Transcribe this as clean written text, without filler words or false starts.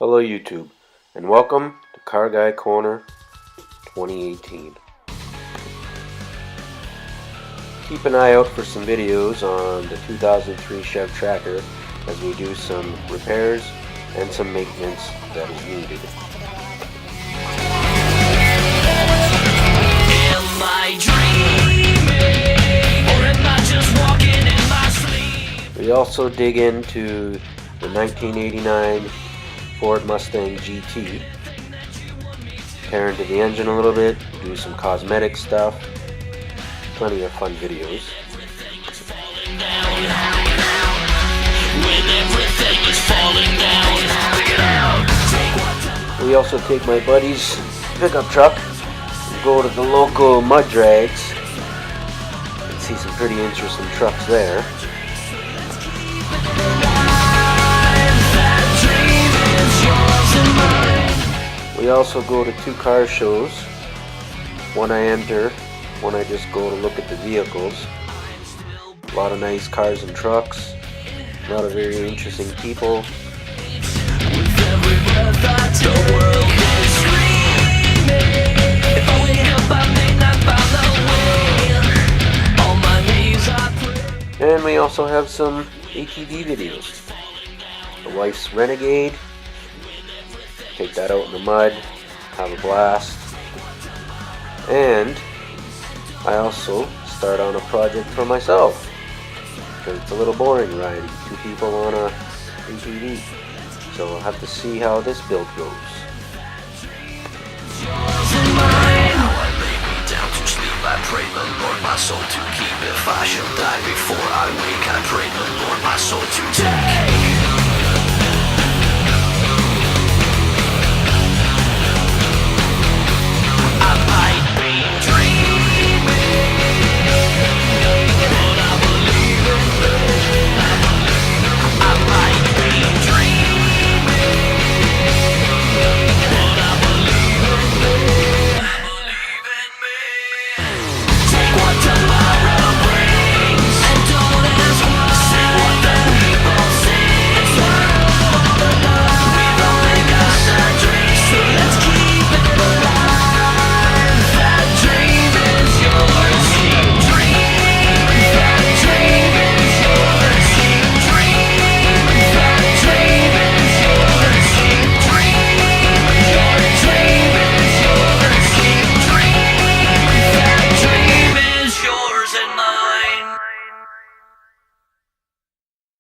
Hello YouTube, and welcome to Car Guy Corner 2018. Keep an eye out for some videos on the 2003 Chev Tracker as we do some repairs and some maintenance that is needed. Am I dreaming, or am I just walking in my sleep? We also dig into the 1989 Ford Mustang GT, tear into the engine a little bit, do some cosmetic stuff, plenty of fun videos. When everything is falling down, We also take my buddy's pickup truck and go to the local mud drags and see some pretty interesting trucks there. We also go to two car shows. One I enter, one I just go to look at the vehicles. A lot of nice cars and trucks, a lot of very interesting people. And we also have some ATV videos. The wife's Renegade. Take that out in the mud, have a blast. And I also start on a project for myself, because it's a little boring riding two people on a ATV. So I'll have to see how this build goes. I pray the Lord my soul to keep. If I shall die before I wake, I pray the Lord my soul to take.